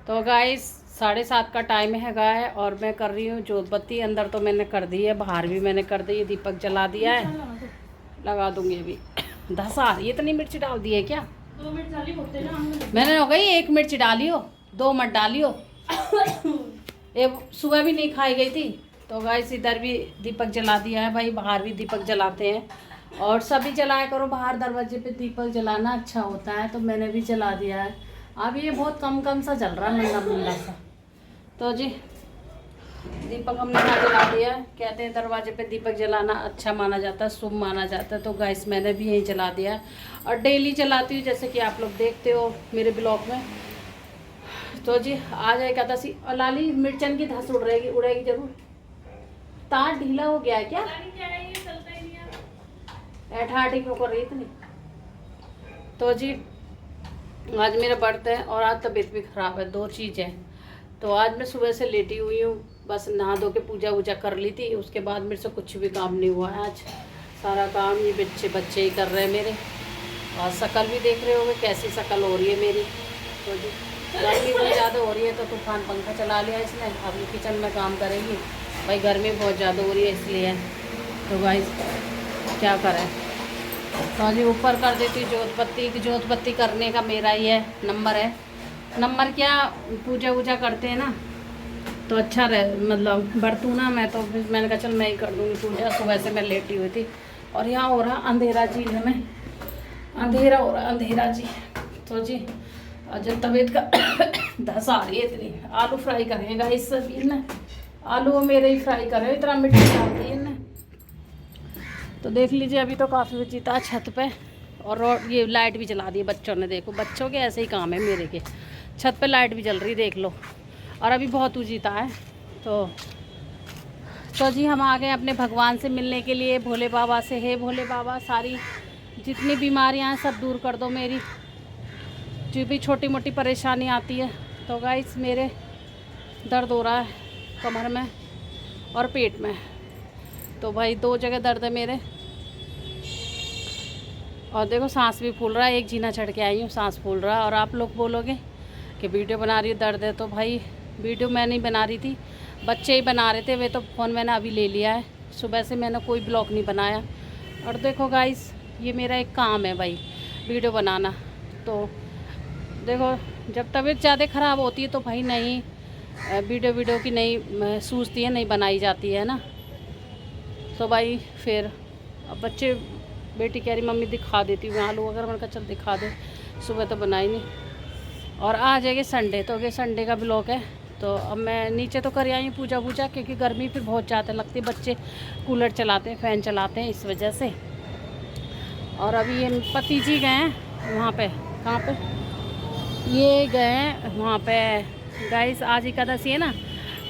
तो गाइस 7:30 का टाइम है गाय और मैं कर रही हूँ जोत बत्ती। अंदर तो मैंने कर दी है, बाहर भी मैंने कर दी है, दीपक जला दिया है। लगा दूंगी अभी। धसा ये इतनी मिर्ची डाल दी है क्या? 2 मिनट डाली होते ना हमने। मैंने हो गई 1 मिर्च डाली हो, 2 मत डाली हो। ये सुबह भी नहीं खाई गई थी। तो गाइस इधर भी दीपक जला दिया है भाई, बाहर भी दीपक जलाते हैं और सभी जलाया करो। बाहर दरवाजे पे दीपक जलाना अच्छा होता है, तो मैंने भी जला दिया है। अब ये बहुत कम कम सा जल रहा है, मंदा मंदा सा। तो जी दीपक हमने यहाँ जला दिया है। कहते हैं दरवाजे पे दीपक जलाना अच्छा माना जाता है, शुभ माना जाता है। तो गाइस मैंने भी यहीं जला दिया है और डेली जलाती हूँ, जैसे कि आप लोग देखते हो मेरे ब्लॉग में। तो जी आज एकादशी और लाली मिर्चन की धस उड़ेगी जरूर। तार ढीला हो गया है क्या? ऐठाठी क्यों कर रही इतनी? तो जी आज मेरा बर्थडे है और आज तबीयत भी ख़राब है, 2 चीज़ें। तो आज मैं सुबह से लेटी हुई हूँ, बस नहा धो के पूजा वूजा कर ली थी। उसके बाद मेरे से कुछ भी काम नहीं हुआ है आज। सारा काम ये बच्चे ही कर रहे हैं मेरे। और शक्ल भी देख रहे होंगे कैसी शक्ल हो रही है मेरी। तो जी गर्मी बहुत ज़्यादा हो रही है, तो तूफान पंखा चला लिया इसने। अब ये किचन में काम करेगी भाई, गर्मी बहुत ज़्यादा हो रही है इसलिए। तो भाई क्या करें। तो जी ऊपर कर देती हूँ जोत बत्ती। जोत बत्ती करने का मेरा ही है नंबर है। नंबर क्या, पूजा वूजा करते हैं ना तो अच्छा रहे, मतलब बरतूँ ना मैं। तो फिर मैंने कहा चल मैं ही कर दूँगी पूजा। सुबह से मैं लेटी हुई थी और यहाँ हो रहा अंधेरा जी, हमें अंधेरा हो रहा अंधेरा जी। तो जी जब तबीयत का धस आ रही है इतनी। आलू फ्राई करेगा इस सबीर ने, आलू मेरे ही फ्राई करे, इतना मिर्ची डाल दी इनने। तो देख लीजिए अभी तो काफ़ी बचीता है छत पे। और ये लाइट भी जला दी बच्चों ने। देखो बच्चों के ऐसे ही काम है मेरे के। छत पे लाइट भी जल रही देख लो। और अभी बहुत उजीता है। तो जी हम आ गए अपने भगवान से मिलने के लिए, भोले बाबा से। हे भोले बाबा सारी जितनी बीमारियां हैं सब दूर कर दो मेरी, जो भी छोटी मोटी परेशानी आती है। तो गाइस मेरे दर्द हो रहा है कमर में और पेट में। तो भाई 2 जगह दर्द है मेरे। और देखो सांस भी फूल रहा है, एक जीना चढ़ के आई हूँ, सांस फूल रहा है। और आप लोग बोलोगे कि वीडियो बना रही है दर्द है, तो भाई वीडियो मैं नहीं बना रही थी, बच्चे ही बना रहे थे। वे तो फ़ोन मैंने अभी ले लिया है। सुबह से मैंने कोई ब्लॉग नहीं बनाया। और देखो गाइस ये मेरा एक काम है भाई, वीडियो बनाना। तो देखो जब तबीयत ज़्यादा ख़राब होती है तो भाई नहीं वीडियो की नहीं सूझती है, नहीं बनाई जाती है ना। तो भाई फिर अब बच्चे बेटी कह रही मम्मी दिखा देती हूँ आलू वगैरह। मैंने कहा चल दिखा दे, सुबह तो बनाई नहीं। और आ जाएगी संडे, तो ये संडे का ब्लॉग है। तो अब मैं नीचे तो कर आई हूँ पूजा वूजा, क्योंकि गर्मी फिर बहुत ज़्यादा लगती है। बच्चे कूलर चलाते हैं, फ़ैन चलाते हैं, इस वजह से। और अभी ये पति जी गए हैं वहाँ पे, कहाँ पे ये गए हैं वहाँ पे। गाइस आज एकादशी है ना,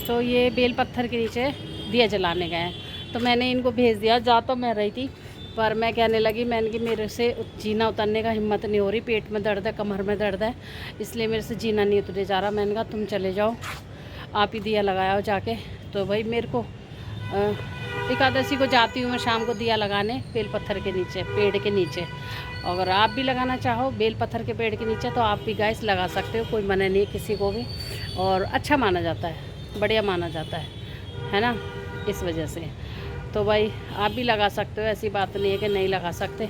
तो ये बेल पत्थर के नीचे दिया जलाने गए हैं। तो मैंने इनको भेज दिया। जा तो मैं रही थी पर मैं कहने लगी, मैंने कि मेरे से जीना उतरने का हिम्मत नहीं हो रही, पेट में दर्द है, कमर में दर्द है, इसलिए मेरे से जीना नहीं उतरे जा रहा। मैंने कहा तुम चले जाओ, आप ही दिया लगाओ जाके। तो भाई मेरे को एकादशी को जाती हूँ मैं शाम को दिया लगाने बेल पत्थर के नीचे, पेड़ के नीचे। अगर आप भी लगाना चाहो बेल पत्थर के पेड़ के नीचे तो आप भी गाइस लगा सकते हो, कोई मना नहीं है किसी को भी। और अच्छा माना जाता है, बढ़िया माना जाता है ना, इस वजह से। तो भाई आप भी लगा सकते हो, ऐसी बात नहीं है कि नहीं लगा सकते।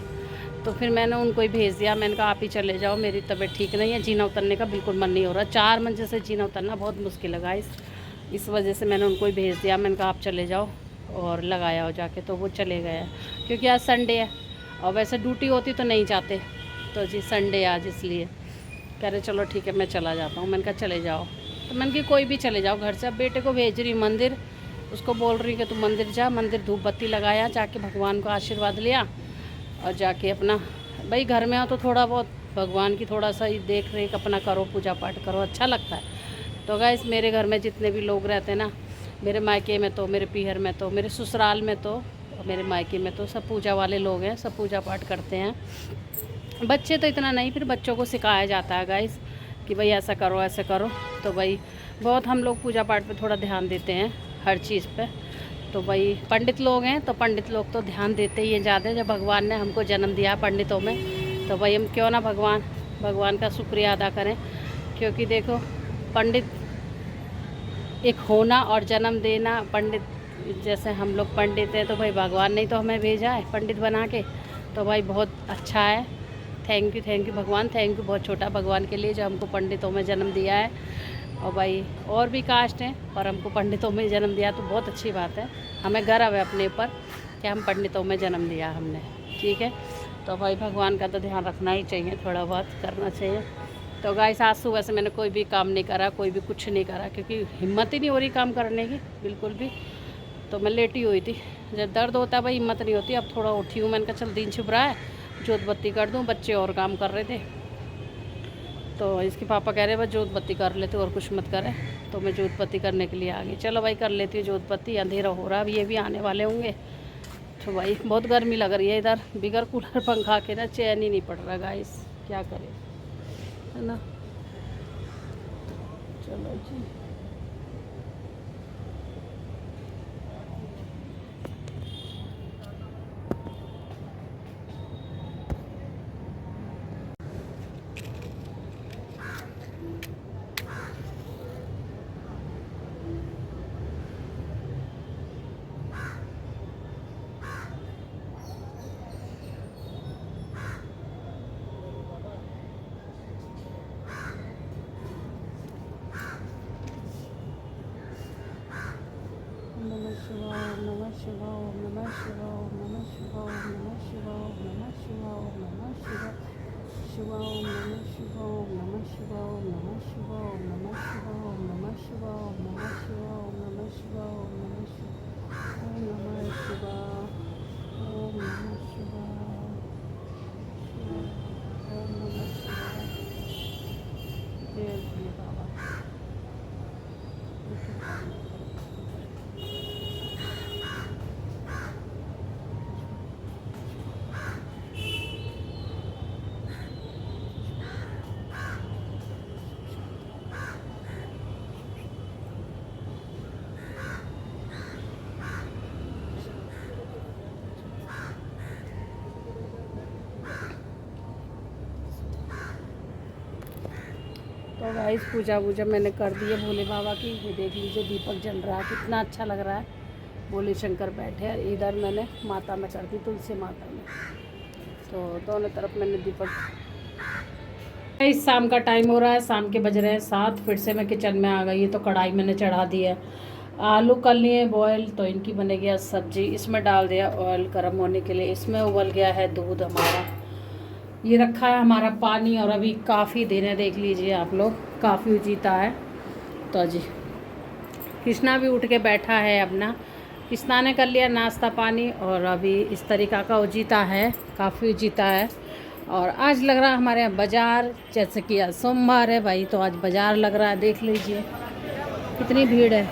तो फिर मैंने उनको ही भेज दिया। मैंने कहा आप ही चले जाओ, मेरी तबीयत ठीक नहीं है, जीना उतरने का बिल्कुल मन नहीं हो रहा। 4 मंजिल से जीना उतरना बहुत मुश्किल लगा, इस वजह से मैंने उनको ही भेज दिया। मैंने कहा आप चले जाओ और लगाया हो जाके। तो वो चले गए, क्योंकि आज संडे है और वैसे ड्यूटी होती तो नहीं जाते। तो जी संडे आज, इसलिए कह रहे चलो ठीक है मैं चला जाता हूँ। मैंने कहा चले जाओ। तो मैंने कहा कोई भी चले जाओ घर से। अब बेटे को भेज रही मंदिर, उसको बोल रही कि तू मंदिर जा, मंदिर धूप बत्ती लगाया, जाके भगवान का आशीर्वाद लिया और जाके अपना भाई घर में हो तो थोड़ा बहुत भगवान की थोड़ा सा ही देख रेख अपना करो, पूजा पाठ करो, अच्छा लगता है। तो गाइस मेरे घर में जितने भी लोग रहते हैं ना, मेरे मायके में तो, मेरे पीहर में तो, मेरे ससुराल में तो, मेरे मायके में तो सब पूजा वाले लोग हैं, सब पूजा पाठ करते हैं। बच्चे तो इतना नहीं, फिर बच्चों को सिखाया जाता है गाइस कि भाई ऐसा करो ऐसा करो। तो भाई बहुत हम लोग पूजा पाठ पे थोड़ा ध्यान देते हैं हर चीज़ पे। तो भाई पंडित लोग हैं तो पंडित लोग तो ध्यान देते ही हैं ज़्यादा। जब भगवान ने हमको जन्म दिया पंडितों में, तो भाई हम क्यों ना भगवान का शुक्रिया अदा करें। क्योंकि देखो पंडित एक होना और जन्म देना, पंडित जैसे हम लोग पंडित हैं तो भाई भगवान ने तो हमें भेजा है पंडित बना के, तो भाई बहुत अच्छा है। थैंक यू भगवान, थैंक यू बहुत छोटा भगवान के लिए जो हमको पंडितों में जन्म दिया है। और भाई और भी कास्ट हैं पर हमको पंडितों में जन्म दिया तो बहुत अच्छी बात है, हमें गर्व है अपने ऊपर कि हम पंडितों में जन्म दिया हमने। ठीक है, तो भाई भगवान का तो ध्यान रखना ही चाहिए, थोड़ा बहुत करना चाहिए। तो गाइस आज सुबह से मैंने कोई भी काम नहीं करा, कोई भी कुछ नहीं करा, क्योंकि हिम्मत ही नहीं हो रही काम करने की बिल्कुल भी। तो मैं लेटी हुई थी, जब दर्द होता है भाई हिम्मत नहीं होती। अब थोड़ा उठी हूँ, मैंने कहा चल दिन छुप रहा है, जोत बत्ती कर दूँ। बच्चे और काम कर रहे थे तो इसके पापा कह रहे बस जोत बत्ती कर लेते और कुछ मत करे, तो मैं जोत बत्ती करने के लिए आ गई। चलो भाई कर लेती हूँ जोत बत्ती, अंधेरा हो रहा है, अब ये भी आने वाले होंगे। तो भाई बहुत गर्मी लग रही है इधर, बिगर कूलर पंखा के ना चैन ही नहीं पड़ रहा गाइस, क्या करें, है ना। चलो जी, नमः शिवाय, नमः शिवाय, नमः शिवाय, नमः शिवाय, नमः शिवाय, नमः शिवाय, नमः शिवाय, शिवाय, नमः शिवाय, नमः शिवाय, नमः शिवाय, नमः शिवाय, नमः शिवाय, नमः शिवाय, नमः शिवाय, नमः शिवाय, ओम नमः शिवाय, ओम नमः शिवाय, ओम नमः शिवाय। जय श्री बाबा। तो गाइस पूजा वूजा मैंने कर दी है भोले बाबा की, ये देख लीजिए दीपक जल रहा है, कितना अच्छा लग रहा है। भोले शंकर बैठे हैं, इधर मैंने माता में कर दी, तुलसी माता में, तो दोनों तरफ मैंने दीपक। इस शाम का टाइम हो रहा है, शाम के बज रहे हैं 7, फिर से मैं किचन में आ गई है। तो कढ़ाई मैंने चढ़ा दी है, आलू कर लिए बॉयल, तो इनकी बनेगी आज सब्जी। इसमें डाल दिया ऑयल गर्म होने के लिए, इसमें उबल गया है दूध हमारा, ये रखा है हमारा पानी, और अभी काफ़ी दिन है, देख लीजिए आप लोग, काफ़ी जीता है। तो जी कृष्णा भी उठ के बैठा है अपना, कृष्णा ने कर लिया नाश्ता पानी, और अभी इस तरीक़ा का उजीता है, काफ़ी उजीता है। और आज लग रहा है हमारे यहाँ बाज़ार, जैसे कि आज सोमवार है भाई, तो आज बाज़ार लग रहा है, देख लीजिए कितनी भीड़ है,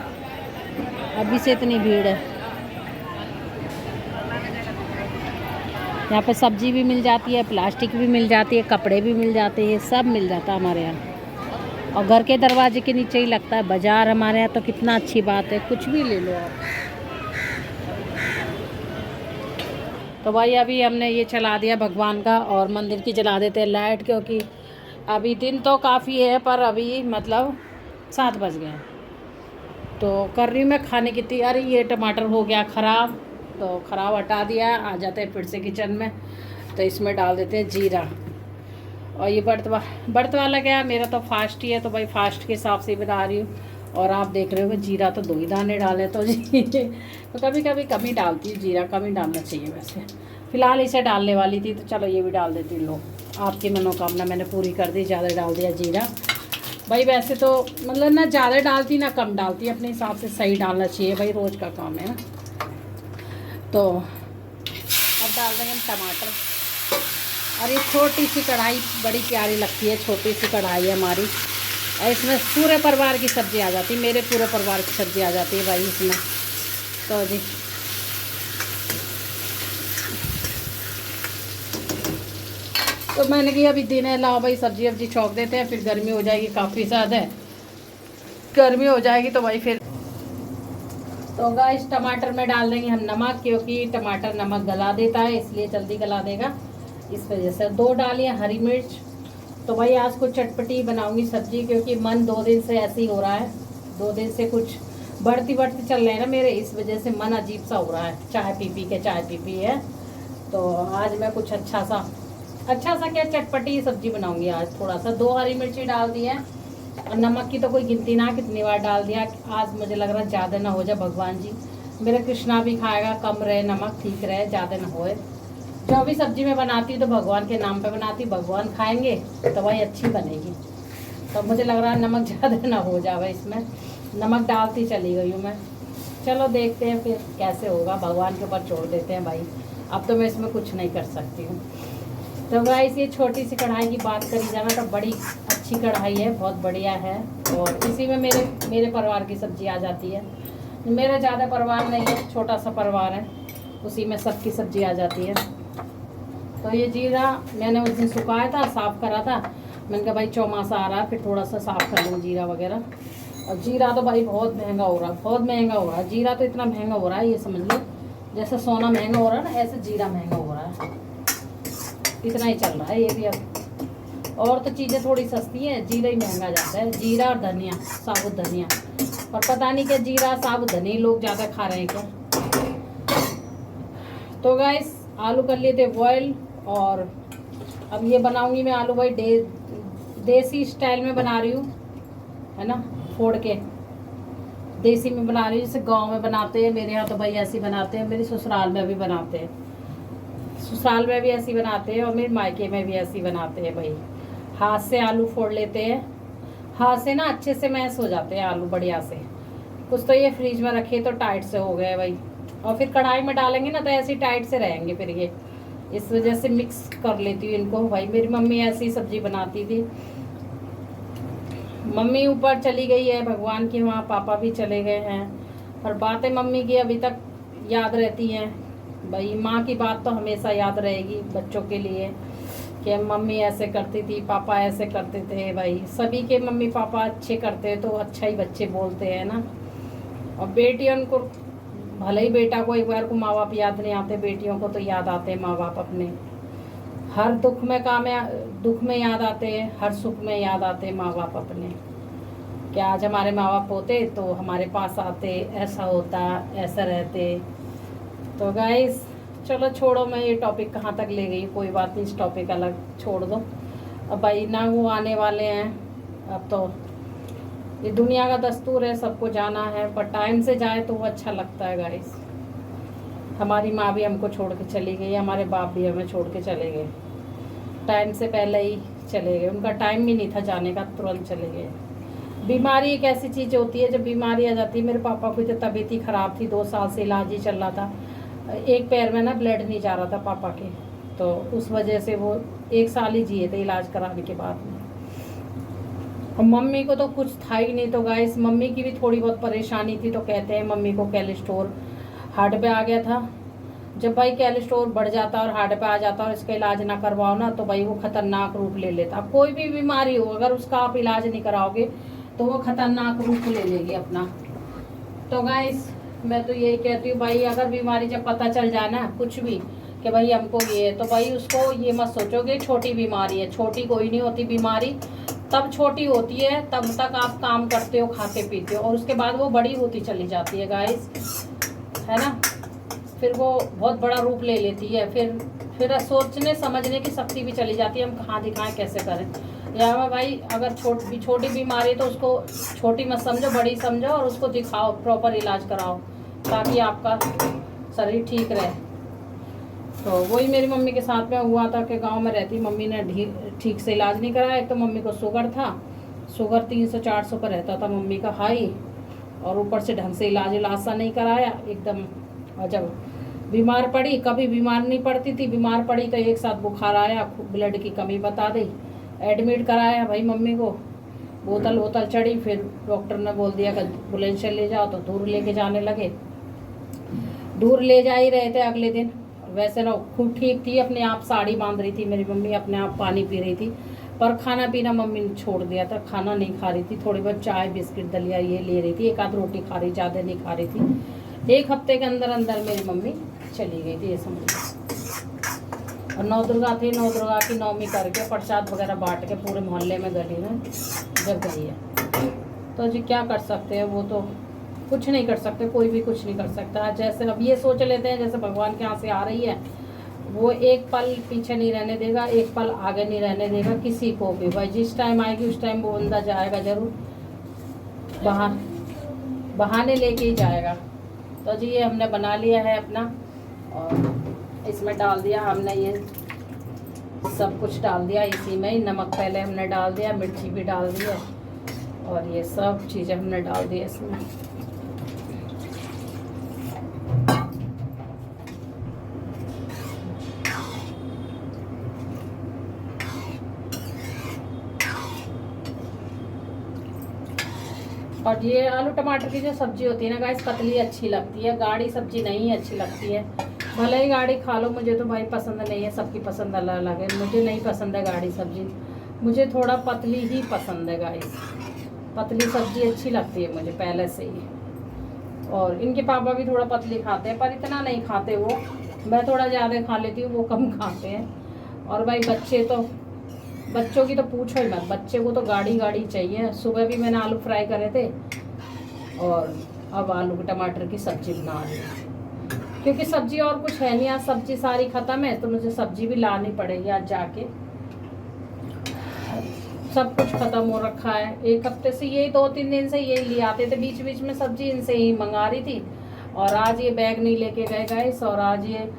अभी से इतनी भीड़ है। यहाँ पे सब्जी भी मिल जाती है, प्लास्टिक भी मिल जाती है, कपड़े भी मिल जाते हैं, सब मिल जाता है हमारे यहाँ। और घर के दरवाजे के नीचे ही लगता है बाज़ार हमारे यहाँ, तो कितना अच्छी बात है, कुछ भी ले लो आप। तो भाई अभी हमने ये चला दिया भगवान का, और मंदिर की जला देते हैं लाइट, क्योंकि अभी दिन तो काफ़ी है पर अभी मतलब 7 बज गए हैं। तो कर रही हूँ मैं खाने की तैयारी। ये टमाटर हो गया ख़राब, तो ख़राब हटा दिया, आ जाते हैं फिर से किचन में। तो इसमें डाल देते हैं जीरा, और ये बर्त वाला क्या है, मेरा तो फास्ट ही है, तो भाई फास्ट के हिसाब से बना रही हूँ। और आप देख रहे हो जीरा तो 2 ही दाने डाले, तो जी तो कभी कभी कम ही डालती हूँ, जीरा कम ही डालना चाहिए वैसे। फ़िलहाल इसे डालने वाली थी, तो चलो ये भी डाल देती हूँ। लो, आपकी मनोकामना मैंने पूरी कर दी, ज़्यादा डाल दिया जीरा। भाई वैसे तो मतलब ना ज़्यादा डालती ना कम डालती, अपने हिसाब से सही डालना चाहिए भाई, रोज़ का काम है ना। तो अब डाल देंगे टमाटर, और ये छोटी सी कढ़ाई बड़ी प्यारी लगती है, छोटी सी कढ़ाई है हमारी, और इसमें पूरे परिवार की सब्ज़ी आ जाती है, मेरे पूरे परिवार की सब्ज़ी आ जाती है भाई इसमें। तो जी तो मैंने कहा अभी दिन है, लाओ भाई सब्जी वब्जी छौंक देते हैं, फिर गर्मी हो जाएगी, काफ़ी ज़्यादा गर्मी हो जाएगी तो भाई फिर। तो गाइस टमाटर में डाल देंगे हम नमक, क्योंकि टमाटर नमक गला देता है, इसलिए जल्दी गला देगा, इस वजह से। 2 डालिए हरी मिर्च, तो भाई आज कुछ चटपटी बनाऊंगी सब्जी, क्योंकि मन 2 दिन से ऐसे ही हो रहा है। 2 दिन से कुछ बढ़ती चल रहे हैं ना मेरे, इस वजह से मन अजीब सा हो रहा है। चाय पी पी है। तो आज मैं कुछ अच्छा सा क्या चटपटी सब्जी बनाऊंगी आज। थोड़ा सा 2 हरी मिर्ची डाल दी है, और नमक की तो कोई गिनती ना कितनी बार डाल दिया। आज मुझे लग रहा है ज़्यादा ना हो जाए, भगवान जी मेरा कृष्णा भी खाएगा, कम रहे नमक, ठीक रहे, ज़्यादा ना होए। जो भी सब्जी मैं बनाती हूँ तो भगवान के नाम पे बनाती हूँ, भगवान खाएंगे तो भाई अच्छी बनेगी। तो मुझे लग रहा है नमक ज़्यादा ना हो जाए, इसमें नमक डालती चली गई हूँ मैं। चलो देखते हैं फिर कैसे होगा, भगवान के ऊपर छोड़ देते हैं भाई। अब तो मैं इसमें कुछ नहीं कर सकती हूँ। तो गाइस ये छोटी सी कढ़ाई की बात करी जाना तो बड़ी अच्छी कढ़ाई है, बहुत बढ़िया है। और इसी में मेरे परिवार की सब्जी आ जाती है। मेरा ज़्यादा परिवार नहीं है, छोटा सा परिवार है, उसी में सबकी सब्जी आ जाती है। तो ये जीरा मैंने उस दिन सुखाया था, साफ़ करा था। मैंने कहा भाई चौमासा आ रहा है, फिर थोड़ा सा साफ़ कर लूँ जीरा वगैरह। और जीरा तो भाई बहुत महंगा हो रहा है, जीरा तो इतना महंगा हो रहा है, ये समझ लो जैसे सोना महंगा हो रहा है ना, ऐसे जीरा महंगा हो रहा है। इतना ही चल रहा है ये भी अब। और तो चीज़ें थोड़ी सस्ती हैं, जीरा ही महंगा जाता है। जीरा और धनिया, साबुत धनिया, और पता नहीं क्या जीरा साबुत धनिया लोग ज़्यादा खा रहे हैं क्या। तो गाइस आलू कर लिए थे बॉयल, और अब ये बनाऊंगी मैं आलू भाई देसी स्टाइल में बना रही हूँ, है ना, फोड़ के देसी में बना रही हूँ, जैसे गांव में बनाते हैं। मेरे यहाँ तो भाई ऐसे बनाते हैं, मेरी ससुराल में भी बनाते हैं, ससुराल में भी ऐसी बनाते हैं, और मेरे मायके में भी ऐसी बनाते हैं भाई। हाथ से आलू फोड़ लेते हैं, हाथ से ना अच्छे से मैश हो जाते हैं आलू बढ़िया से। कुछ तो ये फ्रिज में रखे तो टाइट से हो गए भाई, और फिर कढ़ाई में डालेंगे ना तो ऐसे टाइट से रहेंगे फिर ये, इस वजह से मिक्स कर लेती हूँ इनको भाई। मेरी मम्मी ऐसी सब्जी बनाती थी। मम्मी ऊपर चली गई है भगवान के वहाँ, पापा भी चले गए हैं, और बातें मम्मी की अभी तक याद रहती हैं भाई। माँ की बात तो हमेशा याद रहेगी बच्चों के लिए, कि मम्मी ऐसे करती थी, पापा ऐसे करते थे भाई। सभी के मम्मी पापा अच्छे करते हैं तो अच्छा ही बच्चे बोलते हैं ना। और बेटियों को भले ही बेटा को एक बार को माँ बाप याद नहीं आते, बेटियों को तो याद आते हैं माँ बाप अपने। हर दुख में याद आते हैं, हर सुख में याद आते हैं माँ बाप अपने। कि आज हमारे माँ बाप होते तो हमारे पास आते, ऐसा होता, ऐसा रहते। तो गाइस चलो छोड़ो, मैं ये टॉपिक कहाँ तक ले गई, कोई बात नहीं, इस टॉपिक अलग छोड़ दो। अब भाई ना वो आने वाले हैं, अब तो ये दुनिया का दस्तूर है, सबको जाना है, पर टाइम से जाए तो वो अच्छा लगता है गाइस। हमारी माँ भी हमको छोड़ के चली गई, हमारे बाप भी हमें छोड़ के चले गए, टाइम से पहले ही चले गए। उनका टाइम भी नहीं था जाने का, तुरंत चले गए। बीमारी एक ऐसी चीज़ होती है, जब बीमारी आ जाती है। मेरे पापा की तो तबीयत ही ख़राब थी, 2 साल से इलाज ही चल रहा था। एक पैर में ना ब्लड नहीं जा रहा था पापा के, तो उस वजह से वो 1 साल ही जिए थे इलाज कराने के बाद में। और मम्मी को तो कुछ था ही नहीं। तो गाइस मम्मी की भी थोड़ी बहुत परेशानी थी, तो कहते हैं मम्मी को कोलेस्ट्रॉल हार्ट पे आ गया था। जब भाई कोलेस्ट्रॉल बढ़ जाता और हार्ट पे आ जाता और इसका इलाज ना करवाओ ना, तो भाई वो खतरनाक रूप ले लेता। कोई भी बीमारी हो, अगर उसका आप इलाज नहीं कराओगे तो वो खतरनाक रूप ले लेगी अपना। तो गाइस मैं तो यही कहती हूँ भाई, अगर बीमारी जब पता चल जाए ना कुछ भी कि भाई हमको ये है, तो भाई उसको ये मत सोचोगे छोटी बीमारी है। छोटी कोई नहीं होती बीमारी, तब छोटी होती है तब तक आप काम करते हो, खाते पीते हो, और उसके बाद वो बड़ी होती चली जाती है गाइस, है ना। फिर वो बहुत बड़ा रूप ले लेती है, फिर सोचने समझने की शक्ति भी चली जाती है, हम कहाँ दिखाएं, कैसे करें। या भाई अगर छोटी बीमारी है तो उसको छोटी मत समझो, बड़ी समझो, और उसको दिखाओ, प्रॉपर इलाज कराओ, ताकि आपका शरीर ठीक रहे। तो वही मेरी मम्मी के साथ में हुआ था कि गांव में रहती मम्मी ने ठीक से इलाज नहीं कराया। एक तो मम्मी को शुगर था, शुगर 300-400 पर रहता था मम्मी का हाई, और ऊपर से ढंग से इलाज सा नहीं कराया एकदम। और जब बीमार पड़ी, कभी बीमार नहीं पड़ती थी, बीमार पड़ी तो एक साथ बुखार आया, ब्लड की कमी बता दी, एडमिट कराया भाई मम्मी को, बोतल चढ़ी। फिर डॉक्टर ने बोल दिया कि एम्बुलेंस से ले जाओ, तो दूर लेके जाने लगे। दूर ले जा ही रहे थे अगले दिन। वैसे ना खूब ठीक थी, अपने आप साड़ी बांध रही थी मेरी मम्मी, अपने आप पानी पी रही थी, पर खाना पीना मम्मी ने छोड़ दिया था, खाना नहीं खा रही थी। थोड़ी बहुत चाय बिस्किट दलिया ये ले रही थी, 1 आध रोटी खा रही, ज़्यादा नहीं खा रही थी। 1 हफ्ते के अंदर अंदर मेरी मम्मी चली गई थी, ये समझ। और नौ दुर्गा थी, नौ दुर्गा की नवमी करके प्रसाद वगैरह बांट के पूरे मोहल्ले में गली में जब गई है। तो जी क्या कर सकते हैं, वो तो कुछ नहीं कर सकते, कोई भी कुछ नहीं कर सकता। जैसे अब ये सोच लेते हैं जैसे भगवान के यहाँ से आ रही है, वो एक पल पीछे नहीं रहने देगा, एक पल आगे नहीं रहने देगा किसी को भी। भाई जिस टाइम आएगी उस टाइम वो बंदा जाएगा जरूर, बहाने लेके ही जाएगा। तो जी ये हमने बना लिया है अपना, और इसमें डाल दिया हमने, ये सब कुछ डाल दिया इसी में ही। नमक पहले हमने डाल दिया, मिर्ची भी डाल दिया, और ये सब चीज़ें हमने डाल दी इसमें। और ये आलू टमाटर की जो सब्जी होती है ना गाइस, पतली अच्छी लगती है, गाढ़ी सब्जी नहीं अच्छी लगती है। भले ही गाढ़ी खा लो, मुझे तो भाई पसंद नहीं है, सबकी पसंद अलग अलग है। मुझे नहीं पसंद है गाढ़ी सब्जी, मुझे थोड़ा पतली ही पसंद है गाइस। पतली सब्जी अच्छी लगती है मुझे पहले से ही। और इनके पापा भी थोड़ा पतली खाते हैं, पर इतना नहीं खाते वो, मैं थोड़ा ज़्यादा खा लेती हूँ, वो कम खाते हैं। और भाई बच्चों की तो पूछो ही मत, बच्चे को तो गाढ़ी गाढ़ी चाहिए। सुबह भी मैंने आलू फ्राई करे थे, और अब आलू टमाटर की सब्जी बना रही हूँ, क्योंकि सब्जी और कुछ है नहीं, आज सब्जी सारी ख़त्म है, तो मुझे सब्जी भी लानी पड़ेगी आज जाके। सब कुछ ख़त्म हो रखा है, एक हफ्ते से, यही 2-3 दिन से यही ले आते थे, बीच बीच में सब्जी इनसे ही मंगा रही थी। और आज ये बैग नहीं लेके गए गाइस, और आज ये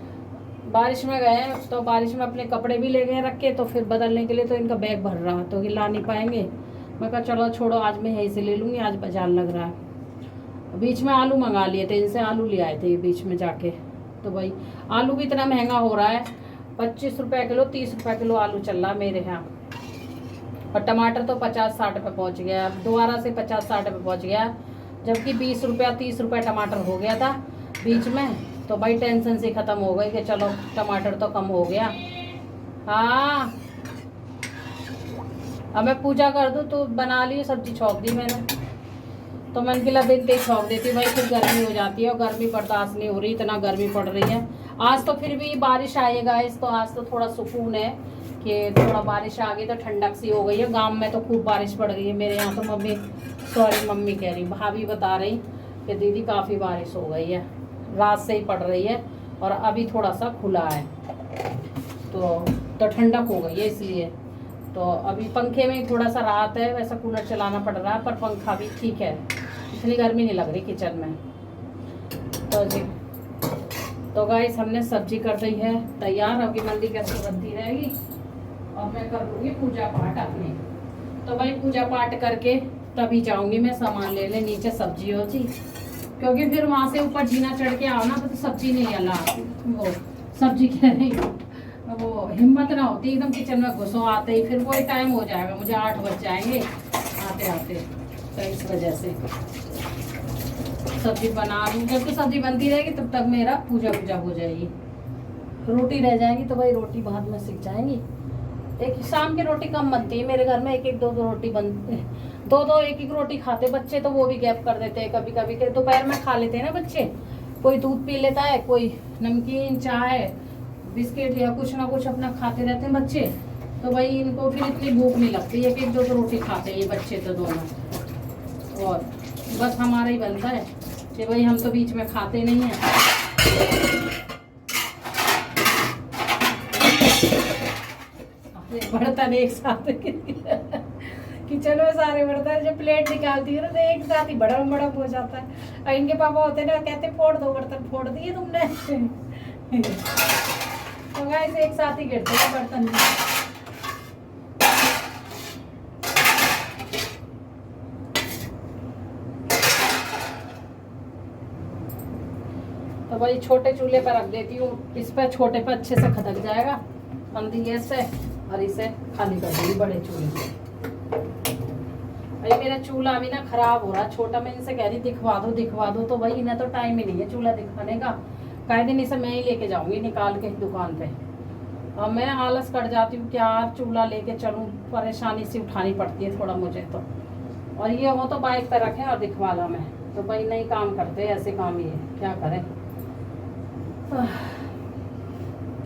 बारिश में गए, तो बारिश में अपने कपड़े भी ले गए रख के, तो फिर बदलने के लिए तो इनका बैग भर रहा, तो ये ला नहीं पाएंगे। मैं कहा चलो छोड़ो, आज मैं यहीं से ले लूँगी, आज बाजार लग रहा है। बीच में आलू मंगा लिए थे, इनसे आलू ले आए थे ये बीच में जाके। तो भाई आलू भी इतना महंगा हो रहा है, 25 रुपये किलो, 30 रुपये किलो आलू चल रहा है मेरे यहाँ। और टमाटर तो 50-60 पे पहुँच गया, दोबारा से 50-60 पे पहुँच गया, जबकि 20 रुपया 30 रुपये टमाटर हो गया था बीच में। तो भाई टेंशन से ख़त्म हो गई कि चलो टमाटर तो कम हो गया। हाँ अब मैं पूजा कर दूँ तो बना ली सब्जी, छौंक दी मैंने, तो मैंने कहा दिन ते छौंक देती भाई, फिर गर्मी हो जाती है, और गर्मी बर्दाश्त नहीं हो रही, इतना गर्मी पड़ रही है। आज तो फिर भी बारिश आएगा इस, तो आज तो थोड़ा सुकून है कि थोड़ा बारिश आ गई, तो ठंडक सी हो गई है। गांव में तो खूब बारिश पड़ रही है, मेरे यहाँ तो मम्मी कह रही, भाभी बता रही कि दीदी काफ़ी बारिश हो गई है, रात से ही पड़ रही है, और अभी थोड़ा सा खुला है, तो ठंडक हो गई है इसलिए। तो अभी पंखे में थोड़ा सा राहत है, वैसा कूलर चलाना पड़ रहा है, पर पंखा भी ठीक है, इतनी गर्मी नहीं लग रही किचन में। तो जी तो गाइस हमने सब्जी कर दी है तैयार, अभी मंदी कैसे बनती रहेगी, और मैं कर लूँगी पूजा पाठ अपनी। तो भाई पूजा पाठ करके तभी जाऊँगी मैं सामान लेने नीचे, सब्जी हो जी, क्योंकि फिर वहाँ से ऊपर जीना चढ़ के आओ ना, तो सब्जी नहीं अला, वो सब्जी कह रही वो हिम्मत ना होती एकदम किचन में घुसो आते ही, फिर वही टाइम हो जाएगा, मुझे 8 बज जाएंगे आते आते। तो इस वजह से सब्जी बना लूँ, जब तो सब्जी बनती रहेगी तब तक मेरा पूजा हो जाएगी। रोटी रह जाएगी तो भाई रोटी बाद में सीख जाएंगी। एक शाम की रोटी कम बनती है मेरे घर में, 1-2 रोटी बनती, 2 1 रोटी खाते बच्चे, तो वो भी गैप कर देते हैं कभी कभी के। दोपहर में खा लेते हैं ना बच्चे, कोई दूध पी लेता है, कोई नमकीन चाय बिस्किट या कुछ ना कुछ अपना खाते रहते हैं बच्चे, तो भाई इनको फिर इतनी भूख नहीं लगती है, 1-2 रोटी खाते हैं ये बच्चे तो दोनों। और बस हमारा ही बनता है कि भाई हम तो बीच में खाते नहीं हैं। बर्तन एक साथ किचन में सारे बर्तन जब प्लेट निकालती है ना, तो एक साथ ही बड़ा हो जाता है। और इनके पापा होते हैं ना, कहते फोड़ दो बर्तन, फोड़ दिए तुमने। तो गाइस एक साथ ही गिरते हैं बर्तन। तो भाई छोटे चूल्हे पर रख देती हूँ, इस पर छोटे पर अच्छे से खदक जाएगा मंदी गैस से, और इसे खाली कर दूँगी बड़े चूल्हे पे। भाई मेरा चूल्हा अभी ना खराब हो रहा, छोटा, मैं इनसे कह रही दिखवा दो, तो भाई इन्हें तो टाइम ही नहीं है चूल्हा दिखाने का। कई दिन इसे मैं ही लेके जाऊंगी निकाल के दुकान पे, और मैं आलस कर जाती हूँ क्या चूल्हा लेके चलूँ, परेशानी सी उठानी पड़ती है थोड़ा मुझे तो। और ये वो तो बाइक पे रखें और दिखवा ला मैं, तो भाई नहीं काम करते ऐसे काम, ये क्या करें।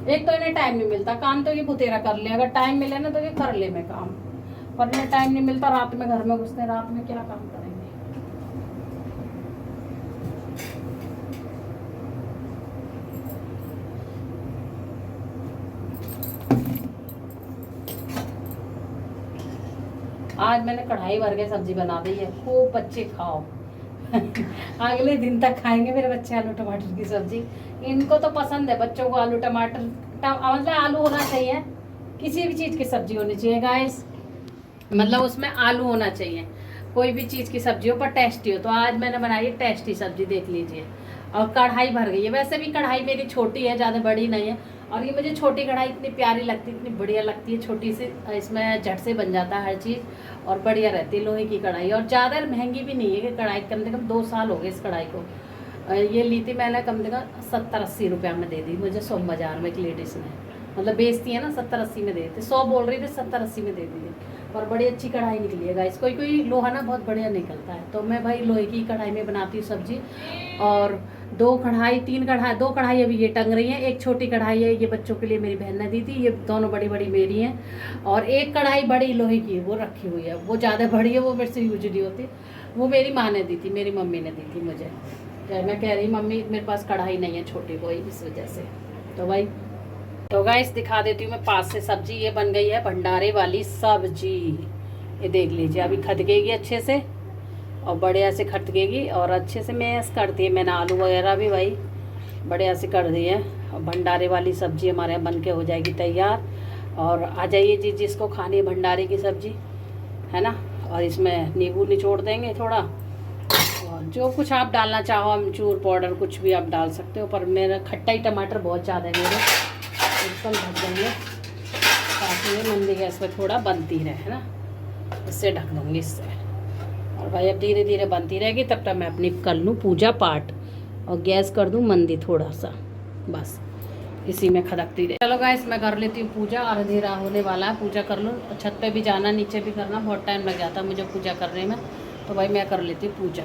एक तो इन्हें टाइम नहीं मिलता, काम तो ये बुतेरा कर ले, अगर टाइम मिले ना तो ये कर ले मैं काम, पर इन्हें टाइम नहीं मिलता, रात में घर में घुसते हैं, रात में क्या काम करेंगे। आज मैंने कढ़ाई भर के सब्जी बना दी है, खूब बच्चे खाओ। अगले दिन तक खाएंगे मेरे बच्चे आलू टमाटर की सब्जी। इनको तो पसंद है बच्चों को आलू टमाटर, मतलब आलू होना चाहिए, किसी भी चीज़ की सब्जी होनी चाहिए गाइस, मतलब उसमें आलू होना चाहिए, कोई भी चीज़ की सब्जी हो पर टेस्टी हो। तो आज मैंने बनाई है टेस्टी सब्जी, देख लीजिए। और कढ़ाई भर गई है, वैसे भी कढ़ाई मेरी छोटी है, ज़्यादा बड़ी नहीं है, और ये मुझे छोटी कढ़ाई इतनी प्यारी लगती है, इतनी बढ़िया लगती है, छोटी सी, इसमें झट से बन जाता है हर चीज़ और बढ़िया रहती है लोहे की कढ़ाई। और ज़्यादा महंगी भी नहीं है कि कढ़ाई, कम से कम 2 साल हो गए इस कढ़ाई को। ये ली थी मैंने कम से कम 70-80 रुपये में दे दी मुझे सोम बाज़ार में एक लेडीज़ ने, मतलब बेचती है ना 70-80 में देते, 100 बोल रही थी, 70-80 में दे दी थी। और बड़ी अच्छी कढ़ाई निकली है गाइस, कोई कोई लोहा ना बहुत बढ़िया निकलता है, तो मैं भाई लोहे की कढ़ाई में बनाती हूँ सब्जी। और 2 कढ़ाई अभी ये टंग रही हैं, एक छोटी कढ़ाई है ये बच्चों के लिए मेरी बहन ने दी थी, ये दोनों बड़ी बड़ी मेरी हैं। और एक कढ़ाई बड़ी लोहे की वो रखी हुई है, वो ज़्यादा बड़ी है, वो मेरे से यूज नहीं होती, वो मेरी माँ ने दी थी, मेरी मम्मी ने दी थी मुझे। मैं कह रही मम्मी मेरे पास कढ़ाई नहीं है छोटी कोई, इस वजह से। तो भाई तो गाइस दिखा देती हूँ मैं पास से सब्जी, ये बन गई है भंडारे वाली सब्जी, ये देख लीजिए, अभी खदकेगी अच्छे से और बढ़िया से खदकेगी और अच्छे से मैश करती है मैंने, आलू वगैरह भी भाई बढ़िया से कर दिए। और भंडारे वाली सब्जी हमारे यहाँ बन के हो जाएगी तैयार। और आ जाइए जी जिसको खानी है भंडारे की सब्जी, है ना। और इसमें नींबू निचोड़ देंगे थोड़ा, और जो कुछ आप डालना चाहो, अमचूर पाउडर कुछ भी आप डाल सकते हो, पर मेरा खट्टाई टमाटर बहुत ज़्यादा है मेरे, एकदम ढक देंगे ताकि ये मंदी गैस पे थोड़ा बनती रहे, है ना, इससे ढक दूँगी इससे। और भाई अब धीरे धीरे बनती रहेगी, तब तक मैं अपनी कर लूँ पूजा पाठ और गैस कर दूँ मंदी थोड़ा सा, बस इसी में खदकती रहे। चलो गाइस मैं कर लेती हूँ पूजा, और अंधेरा होने वाला है, पूजा कर लूँ, छत पे भी जाना, नीचे भी करना, बहुत टाइम लग जाता है मुझे पूजा करने में, तो भाई मैं कर लेती हूँ पूजा।